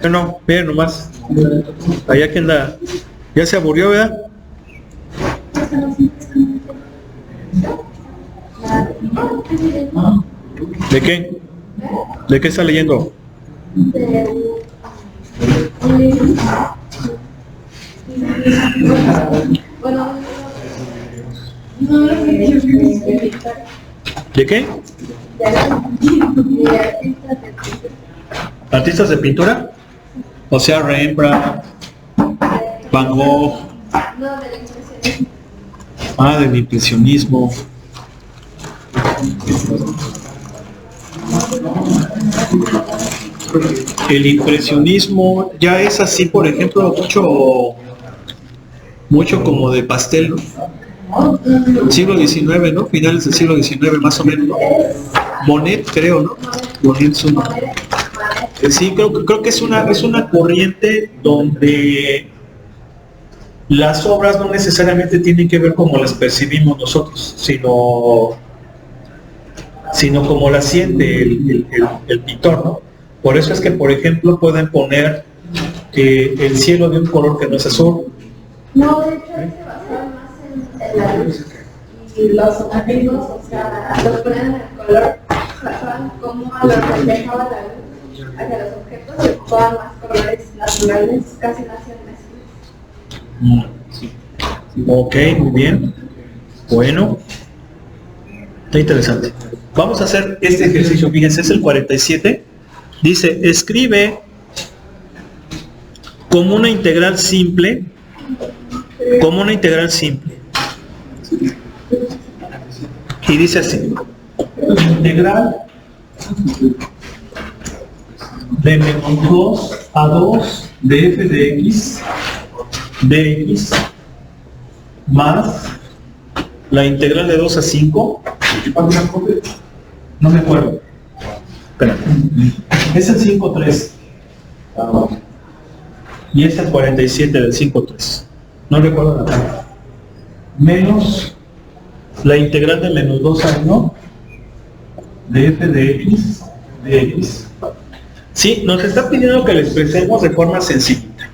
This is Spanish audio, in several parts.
Bueno, miren nomás. Allá que anda. Ya se aburrió, ¿verdad? ¿De qué? ¿De qué está leyendo? ¿De qué? ¿Artistas de pintura? O sea, Rembrandt, Van Gogh. Ah, del impresionismo. El impresionismo ya es así, por ejemplo, mucho como de pastel, ¿no? Siglo XIX, ¿no? Finales del siglo XIX, más o menos, ¿no? Monet, creo, ¿no? Monet es uno. Sí, creo que es una corriente donde las obras no necesariamente tienen que ver como las percibimos nosotros, sino como la siente el pintor, ¿no? Por eso es que, por ejemplo, pueden poner el cielo de un color que no es azul. No, de hecho, se basaban más en la luz. Y los amigos, o sea, los ponían en el color, basaban cómo lo reflejaba la luz hacia los objetos y ocupaban más colores naturales, casi no hacían mezclas. Ok, muy bien. Bueno, está interesante. Vamos a hacer este ejercicio, fíjense, es el 47. Dice, escribe como una integral simple, y dice así, integral de menos 2 a 2 de f de x dx más la integral de 2 a 5. No me acuerdo. Espera. Es el 5.3. Y es el 47 del 5.3. No recuerdo nada. Menos la integral de menos 2 a 1 de f de x dx. Sí, nos está pidiendo que le expresemos de forma sencillita.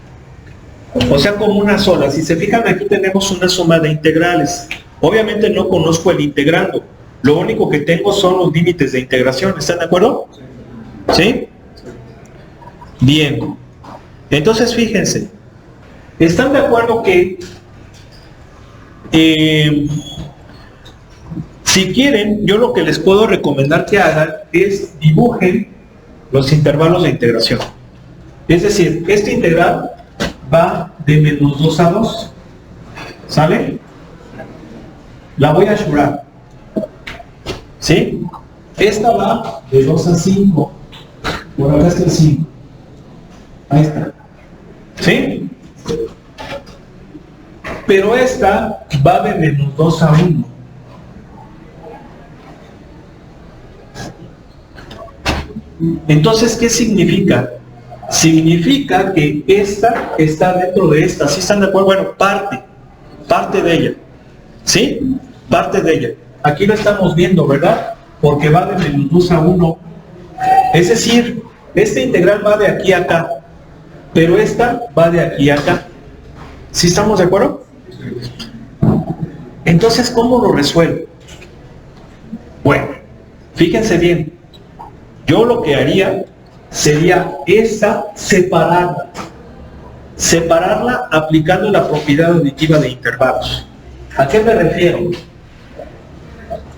O sea, como una sola. Si se fijan, aquí tenemos una suma de integrales. Obviamente no conozco el integrando. Lo único que tengo son los límites de integración. ¿Están de acuerdo? ¿Sí? Bien. Entonces, fíjense. ¿Están de acuerdo que si quieren, yo lo que les puedo recomendar que hagan es dibujen los intervalos de integración? Es decir, esta integral va de menos 2 a 2. ¿Sale? La voy a asegurar. ¿Sí? Esta va de 2 a 5. Por acá está el 5. Ahí está. ¿Sí? Pero esta va de menos 2 a 1. Entonces, ¿qué significa? Significa que esta está dentro de esta. ¿Sí están de acuerdo? Bueno, parte de ella. ¿Sí? Parte de ella. Aquí lo estamos viendo, ¿verdad? Porque va de menos 2 a 1. Es decir, esta integral va de aquí a acá, pero esta va de aquí a acá. ¿Sí estamos de acuerdo? Entonces, ¿cómo lo resuelvo? Bueno, fíjense bien. Yo lo que haría sería esta separarla aplicando la propiedad aditiva de intervalos. ¿A qué me refiero?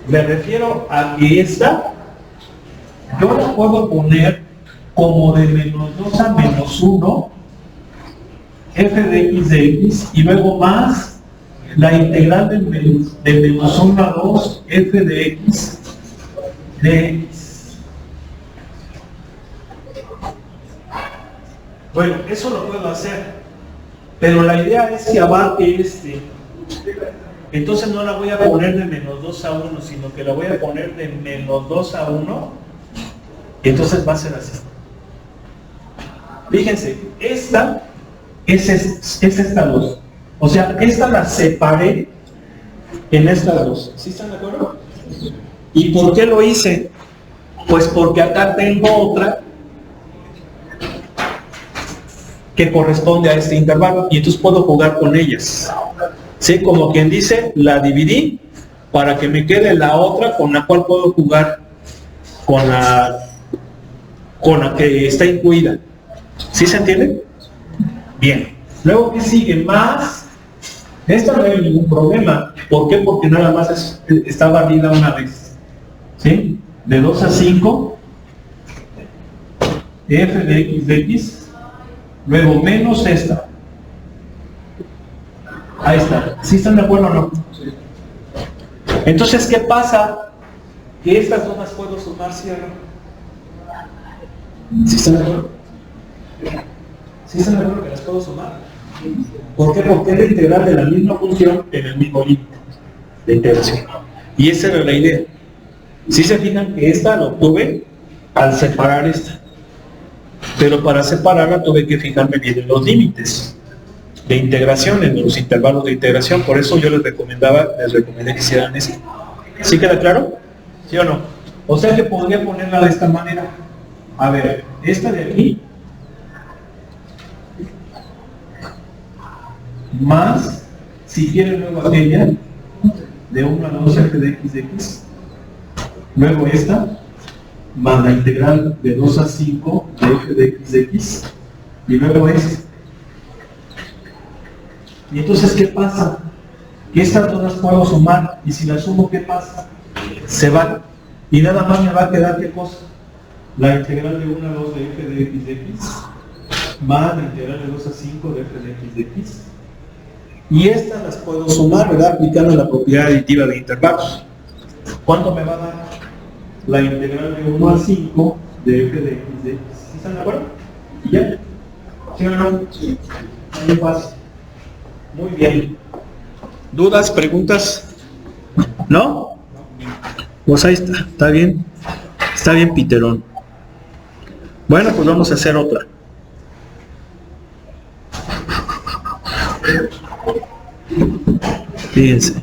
Me refiero a que esta yo la puedo poner como de menos 2 a menos 1 f de x de x y luego más la integral de menos 1 a 2 f de x de x. Bueno, eso lo puedo hacer, pero la idea es que abarque este. Entonces no la voy a poner de menos 2 a 1, sino que la voy a poner de menos 2 a 1. Y entonces va a ser así. Fíjense, esta es esta 2. O sea, esta la separé en estas dos. ¿Sí están de acuerdo? ¿Y por qué lo hice? Pues porque acá tengo otra que corresponde a este intervalo, y entonces puedo jugar con ellas. ¿Sí? Como quien dice, la dividí para que me quede la otra con la cual puedo jugar con la que está incluida. ¿Sí se entiende? Bien. Luego, ¿qué sigue? Más. Esta no hay ningún problema. ¿Por qué? Porque nada más está barrida una vez. ¿Sí? De 2 a 5, f de x, luego menos esta. Ahí está. ¿Sí están de acuerdo o no? Entonces, ¿qué pasa? Que estas dos las puedo sumar, ¿sí o no? ¿Sí están de acuerdo? ¿Sí están de acuerdo que las puedo sumar? ¿Por qué? Porque es la integral de la misma función en el mismo límite de integración. Y esa era la idea. Si se fijan que esta la obtuve al separar esta. Pero para separarla tuve que fijarme bien en los límites de integración, en los intervalos de integración. Por eso yo les recomendé que hicieran esto. ¿Sí queda claro? ¿Sí o no? O sea que podría ponerla de esta manera. A ver, esta de aquí más, si quieren luego aquella de 1 a 2 f de x de x, luego esta más la integral de 2 a 5 de f de x, y luego esta. Y entonces, ¿qué pasa? Que estas dos las puedo sumar, y si las sumo, ¿qué pasa? Se van, y nada más me va a quedar, ¿qué cosa? La integral de 1 a 2 de f de x, más la integral de 2 a 5 de f de x, y estas las puedo sumar, ¿verdad? Aplicando la propiedad aditiva de intervalos. ¿Cuánto me va a dar? La integral de 1 a 5 de f de x. ¿Sí están de acuerdo? ¿Y ya? ¿Sí o no? Sí. Muy fácil. Muy bien. ¿Dudas, preguntas? ¿No? Pues ahí está. ¿Está bien? Está bien, Piterón. Bueno, pues vamos a hacer otra. Fíjense.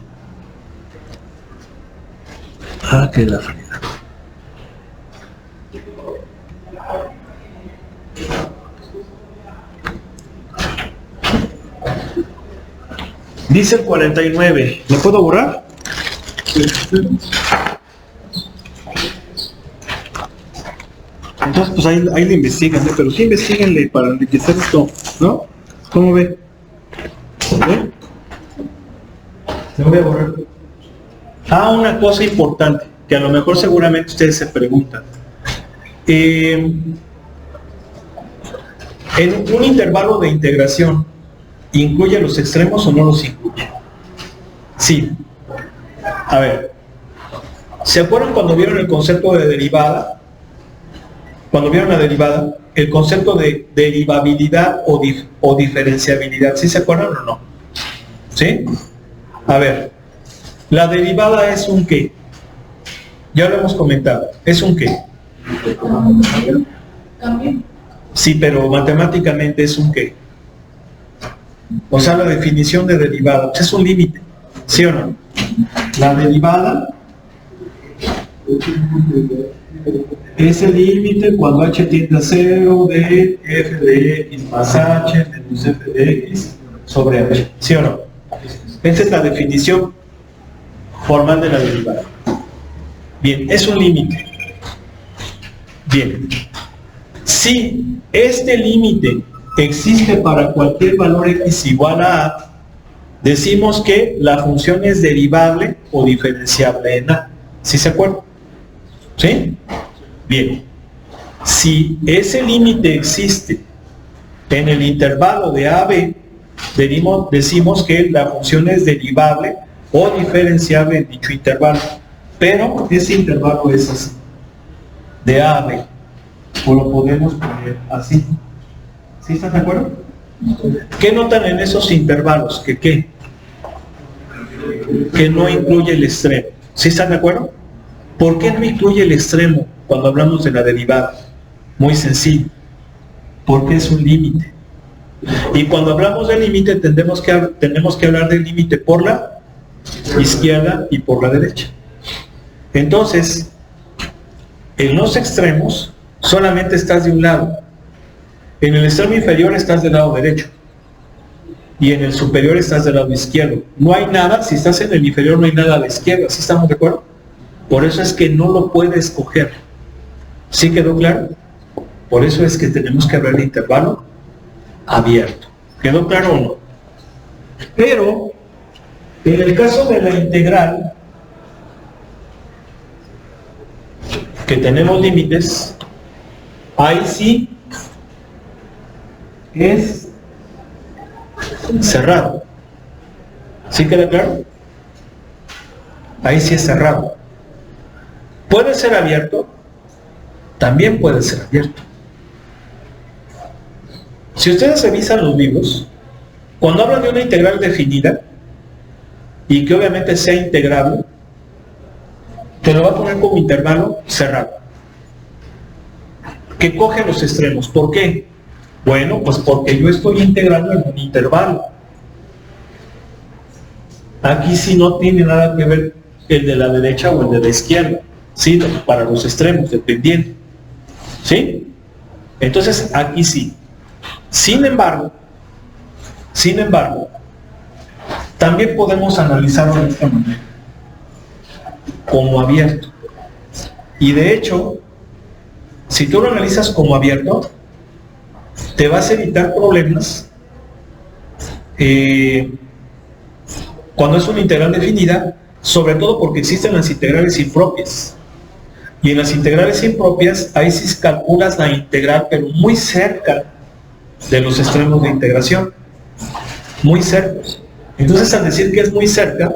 Que la fregada. Dice el 49. ¿Lo puedo borrar? Entonces, pues ahí le investigan, ¿eh? Pero sí investiguenle para enriquecer esto, ¿no? ¿Cómo ve? ¿Ve? Te voy a borrar. Una cosa importante, que a lo mejor seguramente ustedes se preguntan. En un intervalo de integración, ¿incluye los extremos o no los incluye? Sí. A ver, ¿se acuerdan cuando vieron el concepto de derivada? Cuando vieron la derivada, el concepto de derivabilidad o diferenciabilidad, ¿sí se acuerdan o no? ¿Sí? A ver, la derivada es un ¿qué? Ya lo hemos comentado. ¿Es un qué? Cambio. Sí, pero matemáticamente es un ¿qué? O sea, la definición de derivada es un límite, ¿sí o no? La derivada es el límite cuando h tiende a 0 de f de x más h menos f de x sobre h, ¿sí o no? Esta es la definición formal de la derivada. Bien, es un límite. Bien, si este límite existe para cualquier valor x igual a decimos que la función es derivable o diferenciable en a. ¿Sí se acuerdan? ¿Sí? Bien. Si ese límite existe en el intervalo de a a b, decimos que la función es derivable o diferenciable en dicho intervalo. Pero ese intervalo es así, de a a b. O lo podemos poner así. ¿Sí están de acuerdo? ¿Qué notan en esos intervalos? ¿Que qué? Que no incluye el extremo. ¿Sí están de acuerdo? ¿Por qué no incluye el extremo cuando hablamos de la derivada? Muy sencillo. Porque es un límite. Y cuando hablamos de límite tenemos que hablar del límite por la izquierda y por la derecha. Entonces, en los extremos solamente estás de un lado. En el extremo inferior estás del lado derecho y en el superior estás del lado izquierdo. No hay nada, si estás en el inferior no hay nada a la izquierda, ¿sí estamos de acuerdo? Por eso es que no lo puedes coger. ¿Sí quedó claro? Por eso es que tenemos que abrir el intervalo abierto. ¿Quedó claro o no? Pero, en el caso de la integral, que tenemos límites, ahí sí es cerrado. ¿Sí queda claro? Ahí sí es cerrado. ¿Puede ser abierto? También puede ser abierto. Si ustedes revisan los libros, cuando hablan de una integral definida y que obviamente sea integrable, te lo va a poner como intervalo cerrado, que coge los extremos. ¿Por qué? Bueno, pues porque yo estoy integrando en un intervalo. Aquí sí no tiene nada que ver el de la derecha o el de la izquierda, ¿sí? Para los extremos, dependiendo. ¿Sí? Entonces, aquí sí. Sin embargo, también podemos analizarlo de esta manera, como abierto. Y de hecho, si tú lo analizas como abierto, te vas a evitar problemas cuando es una integral definida, sobre todo porque existen las integrales impropias. Y en las integrales impropias, ahí sí calculas la integral, pero muy cerca de los extremos de integración. Muy cerca. Entonces, al decir que es muy cerca,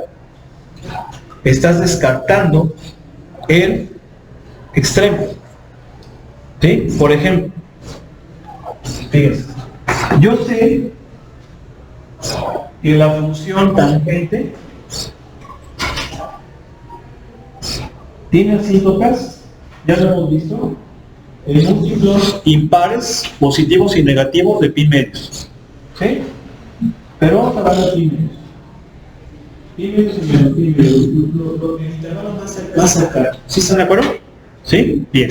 estás descartando el extremo. ¿Sí? Por ejemplo, fíjense, yo sé que la función tangente tiene asíntotas, ya lo hemos visto, en múltiplos impares positivos y negativos de pi medios. ¿Sí? Pero vamos a hablar de pi medios. Pi medios y menos pi medios, el intervalo más cercano. ¿Sí están de acuerdo? ¿Sí? Bien.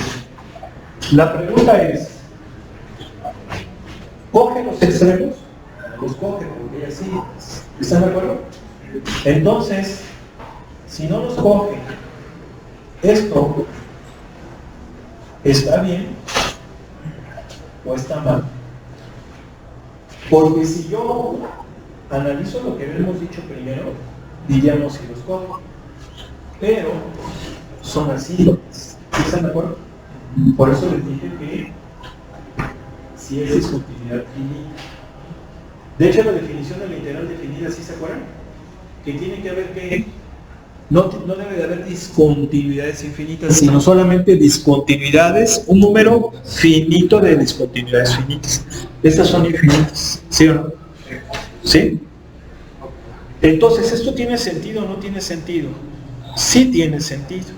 La pregunta es, ¿coge los extremos? Los coge, porque así. ¿Están de acuerdo? Entonces, si no los coge, esto está bien o está mal. Porque si yo analizo lo que habíamos dicho primero, diríamos si los cojo. Pero son así. ¿Están de acuerdo? Por eso les dije que si es discontinuidad finita. De hecho, la definición de la integral definida, ¿sí se acuerdan? Que tiene que haber que no debe de haber discontinuidades infinitas, sino solamente discontinuidades, un número finito de discontinuidades finitas. Estas son infinitas, ¿sí o no? ¿Sí? Entonces, ¿esto tiene sentido o no tiene sentido? Sí tiene sentido.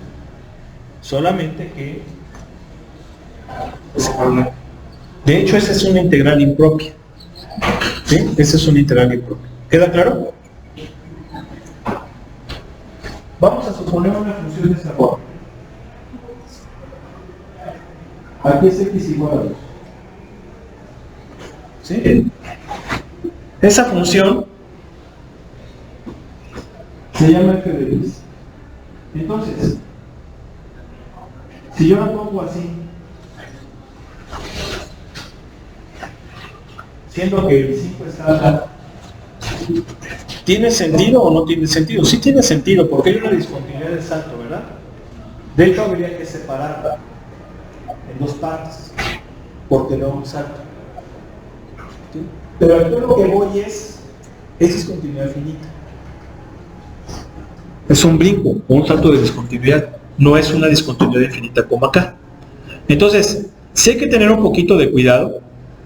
Solamente que... De hecho, esa es una integral impropia. ¿Sí? Esa es una integral impropia. ¿Queda claro? Vamos a suponer una función de esta forma. Aquí es x igual a 2. ¿Sí? Esa función se llama f de x. Entonces, si yo la pongo así, siendo que el 5 está acá, ¿tiene sentido o no tiene sentido? Sí tiene sentido, porque hay una discontinuidad de salto, ¿verdad? De hecho, habría que separarla en dos partes, porque no un salto. ¿Sí? Pero aquí lo que voy es discontinuidad finita. Es un brinco, un salto de discontinuidad, no es una discontinuidad infinita como acá. Entonces, sí hay que tener un poquito de cuidado.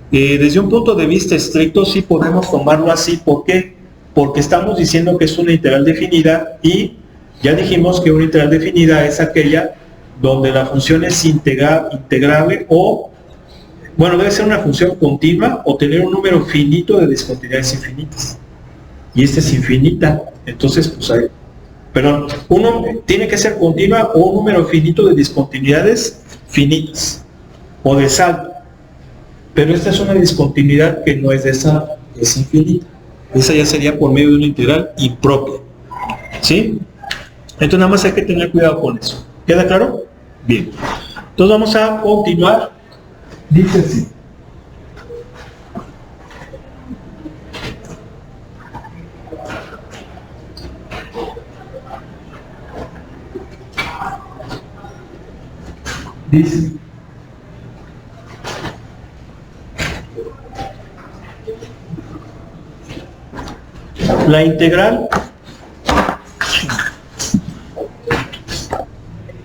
Desde un punto de vista estricto, sí podemos tomarlo así. ¿Por qué? Porque estamos diciendo que es una integral definida y ya dijimos que una integral definida es aquella donde la función es integrable o, bueno, debe ser una función continua o tener un número finito de discontinuidades infinitas. Y esta es infinita, entonces, pues ahí. Perdón, uno tiene que ser continua o un número finito de discontinuidades finitas o de salto. Pero esta es una discontinuidad que no es de esa, es infinita. Esa ya sería por medio de una integral impropia. ¿Sí? Entonces nada más hay que tener cuidado con eso. ¿Queda claro? Bien. Entonces vamos a continuar. Dice así. Dice. La integral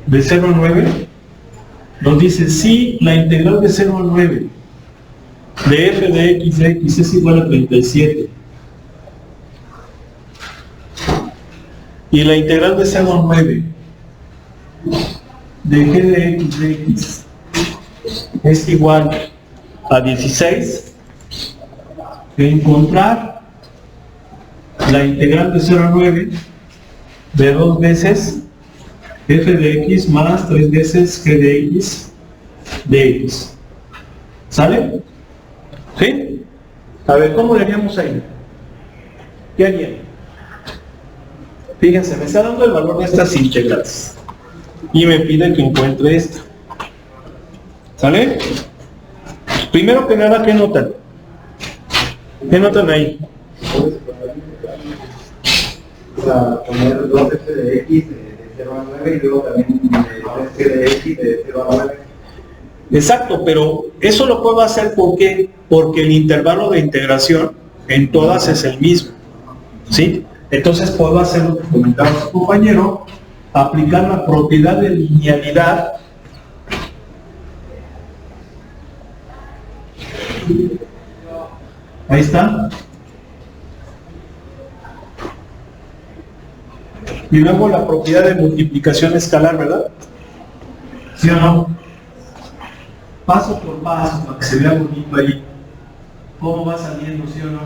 de 0 a 9 nos dice si la integral de 0 a 9 de f de x de x es igual a 37 y la integral de 0 a 9 de g de x es igual a 16, encontrar la integral de 0 a 9 de 2 veces f de x más 3 veces g de x de x. ¿Sale? ¿Sí? A ver, ¿cómo le haríamos ahí? ¿Qué harían? Fíjense, me está dando el valor de estas integrales y me pide que encuentre esta. ¿Sale? Primero que nada, ¿qué notan? ¿Qué notan ahí? O sea, poner 2f de x de 0 a 9 y luego también 3g de x de 0 a 9. Exacto, pero eso lo puedo hacer ¿por qué? Porque el intervalo de integración en todas es el mismo. ¿Sí? Entonces puedo hacer lo que comentaba su compañero, aplicar la propiedad de linealidad ahí está. Y luego la propiedad de multiplicación escalar, ¿verdad? ¿Sí o no? Paso por paso, para que se vea bonito ahí. ¿Cómo va saliendo, sí o no?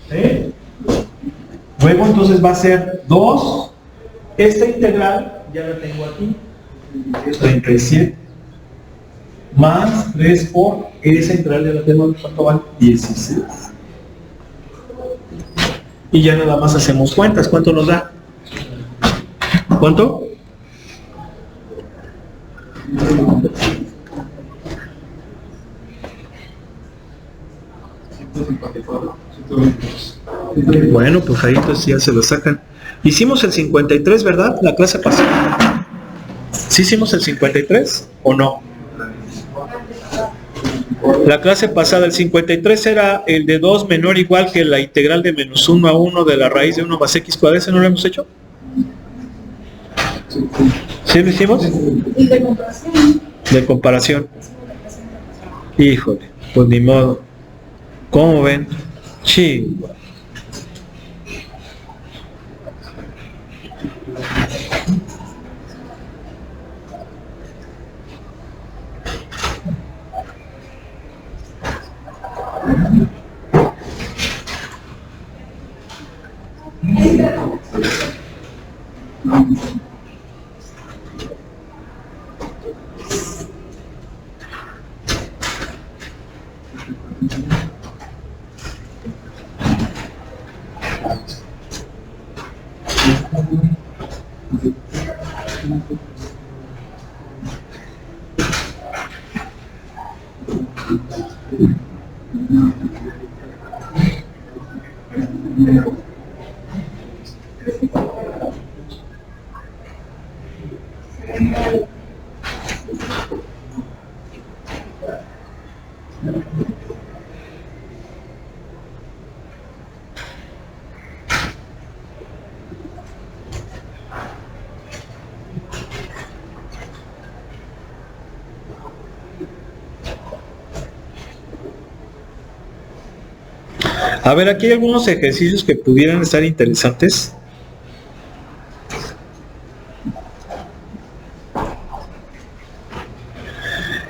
¿Sí? Luego entonces va a ser 2. Esta integral, ya la tengo aquí, 37. Más 3 por esa integral ya la tengo, ¿cuánto vale? 16. Y ya nada más hacemos cuentas. ¿Cuánto nos da? ¿Cuánto? Bueno, pues ahí pues ya se lo sacan. Hicimos el 53, ¿verdad? La clase pasada. ¿Sí hicimos el 53 o no? La clase pasada, el 53 era el de 2 menor o igual que la integral de menos 1 a 1 de la raíz de 1 más x cuadrada. ¿Ese no lo hemos hecho? ¿Sí lo hicimos? Y de comparación. De comparación. Híjole, pues ni modo. ¿Cómo ven? Sí. A ver, aquí hay algunos ejercicios que pudieran estar interesantes.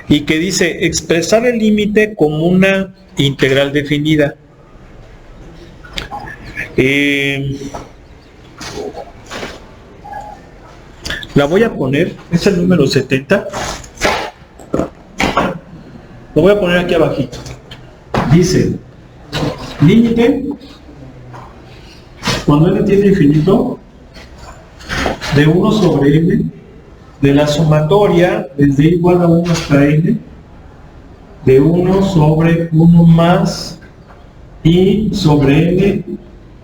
Y que dice, expresar el límite como una integral definida. La voy a poner, es el número 70. Lo voy a poner aquí abajito. Dice, límite, cuando n tiende a infinito, de 1 sobre n, de la sumatoria desde igual a 1 hasta n, de 1 sobre 1 más i sobre n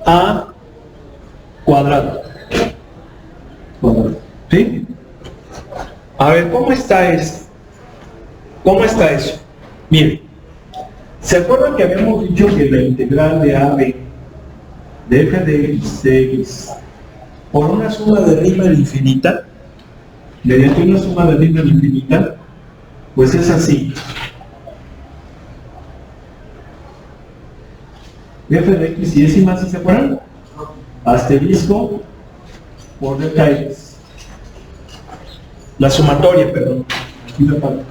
a cuadrado. ¿Sí? A ver, ¿cómo está esto? ¿Cómo está eso? Miren, ¿se acuerdan que habíamos dicho que la integral de AB de f de x por una suma de Riemann infinita, mediante una suma de Riemann infinita, pues es así? F de x y décima, ¿sí se acuerdan? Asterisco por delta x. La sumatoria, perdón. Aquí la parte.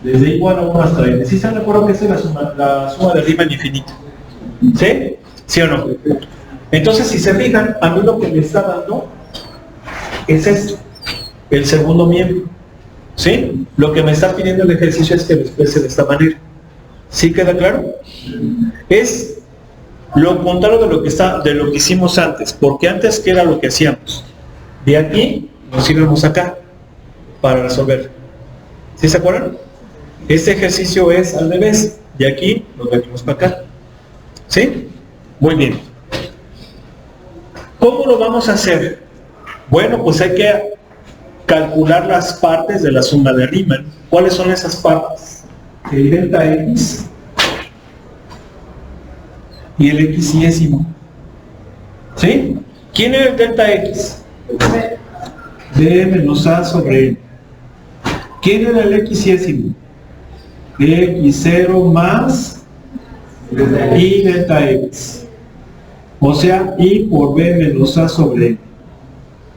Desde igual a 1 hasta n. ¿Sí están de acuerdo que esa es la suma de Riemann infinita? ¿Sí? ¿Sí o no? Entonces, si se fijan, a mí lo que me está dando es esto, el segundo miembro. ¿Sí? Lo que me está pidiendo el ejercicio es que lo exprese de esta manera. ¿Sí queda claro? Es lo contrario de lo que hicimos antes, porque antes, ¿qué era lo que hacíamos? De aquí nos íbamos acá para resolver. ¿Sí se acuerdan? Este ejercicio es al revés, de aquí nos venimos para acá. ¿Sí? Muy bien. ¿Cómo lo vamos a hacer? Bueno, pues hay que calcular las partes de la suma de Riemann. ¿Cuáles son esas partes? El delta x y el x y décimo. ¿Sí? ¿Quién es el delta x? B menos a sobre n. ¿Quién era el x y décimo? X0 más y delta x. O sea, y por b menos a sobre n.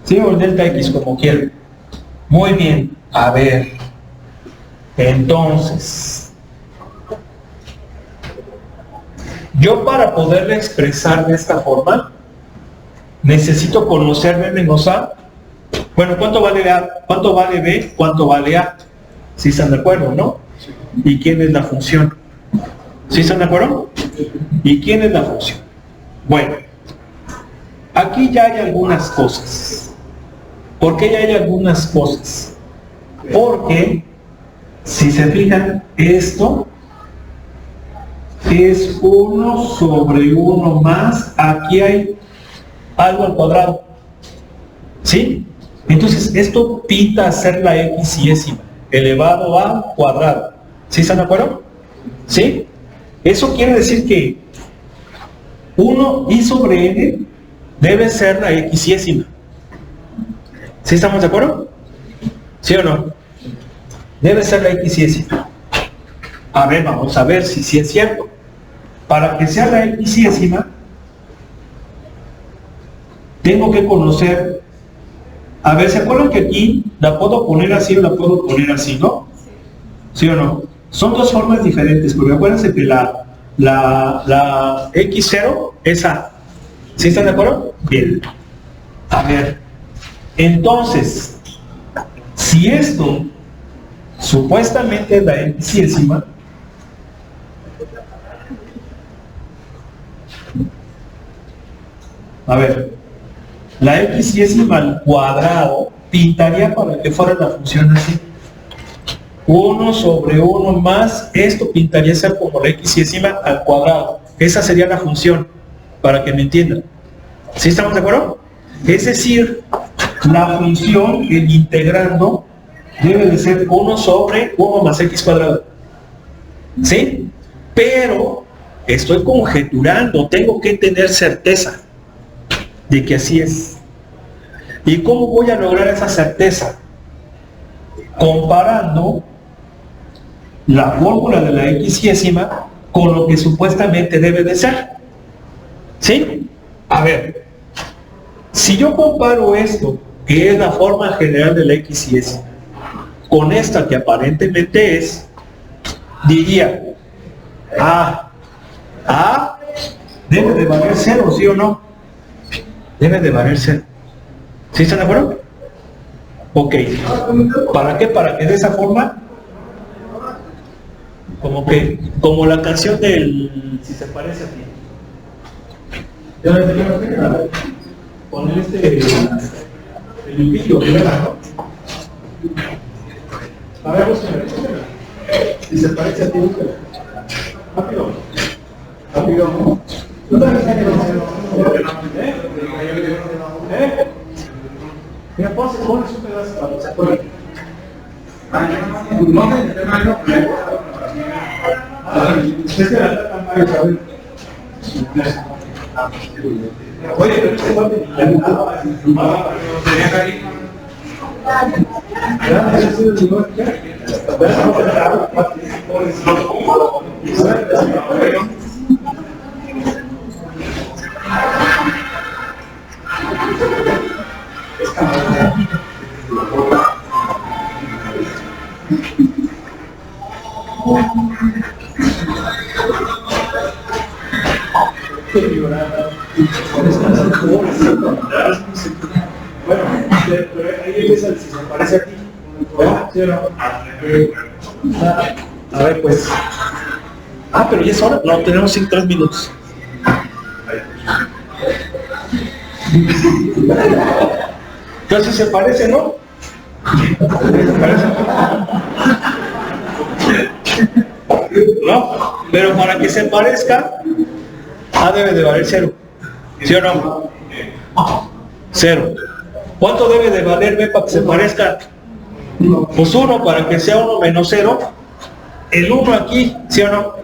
¿Sí? O el delta x, como quieran. Muy bien. A ver. Entonces, yo para poderle expresar de esta forma, necesito conocer b menos a. Bueno, ¿cuánto vale a? ¿Cuánto vale b? ¿Cuánto vale a? ¿Sí están de acuerdo, no? ¿Y quién es la función? ¿Sí están de acuerdo? ¿Y quién es la función? Bueno, aquí ya hay algunas cosas. ¿Por qué ya hay algunas cosas? Porque, si se fijan, esto es 1 sobre 1 más, aquí hay algo al cuadrado. ¿Sí? Entonces, esto pinta a ser la x y décima, elevado a cuadrado. ¿Sí están de acuerdo? ¿Sí? Eso quiere decir que 1 i sobre n debe ser la x y décima. ¿Sí estamos de acuerdo? ¿Sí o no? Debe ser la x y décima. A ver, vamos a ver si sí es cierto. Para que sea la x y décima, tengo que conocer. A ver, ¿se acuerdan que aquí la puedo poner así o la puedo poner así, no? ¿Sí o no? Son dos formas diferentes, porque acuérdense que la x0 es a. ¿Sí están de acuerdo? Bien. A ver, entonces, si esto supuestamente es la x y décima, a ver, la x y décima al cuadrado pintaría para que fuera la función así. 1 sobre 1 más, esto pintaría ser como la x y décima al cuadrado. Esa sería la función, para que me entiendan. ¿Sí estamos de acuerdo? Es decir, la función, el integrando, debe de ser 1 sobre 1 más x cuadrado. ¿Sí? Pero estoy conjeturando, tengo que tener certeza de que así es. ¿Y cómo voy a lograr esa certeza? Comparando la fórmula de la x y décima con lo que supuestamente debe de ser. ¿Sí? A ver, si yo comparo esto, que es la forma general de la x y décima, con esta que aparentemente es, diría, debe de valer 0, ¿sí o no? Debe de valer 0. ¿Sí están de acuerdo? Ok. ¿Para qué? Para que de esa forma como la canción del Si se parece a ti. Con el pillo, ¿verdad? A ver, búsquenme. Si se parece a ti, búsquenme. Rápido. Rápido. ¿No te avisas que no? Mira, pones un pedazo para que se acuerde. Es que la tratan mal, ¿sabes? Oye, pero este guante ni la nada, sería carísimo. Bueno, pero ahí empieza el si se parece a ti. ¿Sí o no? A ver, pues. Pero ya es hora. No, tenemos 3 minutos. Entonces se parece, ¿no? ¿No? Pero para que se parezca, A debe de valer 0. ¿Sí o no? 0. ¿Cuánto debe de valer B para que se parezca? Pues 1, para que sea 1 menos 0. El 1 aquí, ¿sí o no?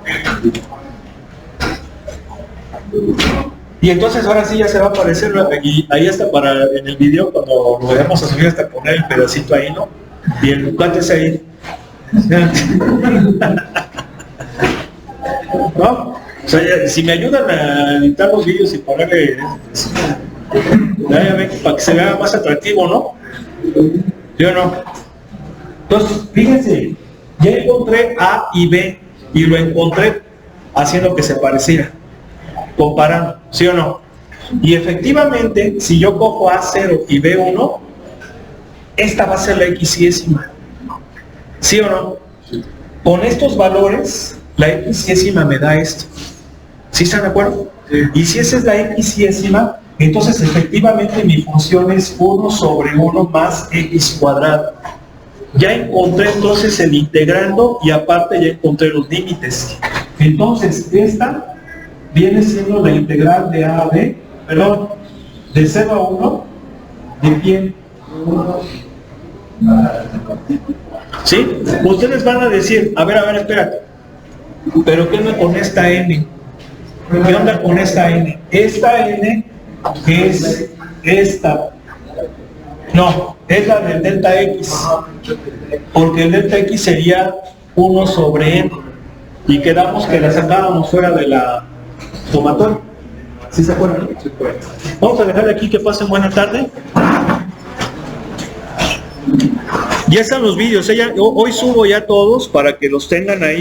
Y entonces ahora sí ya se va a aparecer, y ahí está para en el video, cuando lo vayamos a subir, hasta poner el pedacito ahí, ¿no? Y el Lucate es ahí. ¿No? O sea, si me ayudan a editar los vídeos y ponerle ya ven, para que se vea más atractivo, ¿no? ¿Sí o no? Entonces, fíjense, ya encontré A y B y lo encontré haciendo que se pareciera, comparando, ¿sí o no? Y efectivamente, si yo cojo A0 y B1, esta va a ser la xésima, ¿sí o no? Con estos valores, la xésima me da esto. ¿Sí están de acuerdo? Sí. Y si esa es la xésima, entonces efectivamente mi función es 1 sobre 1 más x cuadrado. Ya encontré entonces el integrando y aparte ya encontré los límites. Entonces esta viene siendo la integral de A a B, perdón, de 0 a 1, ¿de quién? ¿Sí? Ustedes van a decir, a ver, espérate, ¿pero qué onda con esta n? ¿Qué onda con esta n? Esta n es esta. No, es la del delta x. Porque el delta x sería 1 sobre n. Y quedamos que la sacábamos fuera de la sumatoria. ¿Sí se acuerdan? Vamos a dejar aquí que pasen buena tarde. Ya están los vídeos. Hoy subo ya todos para que los tengan ahí.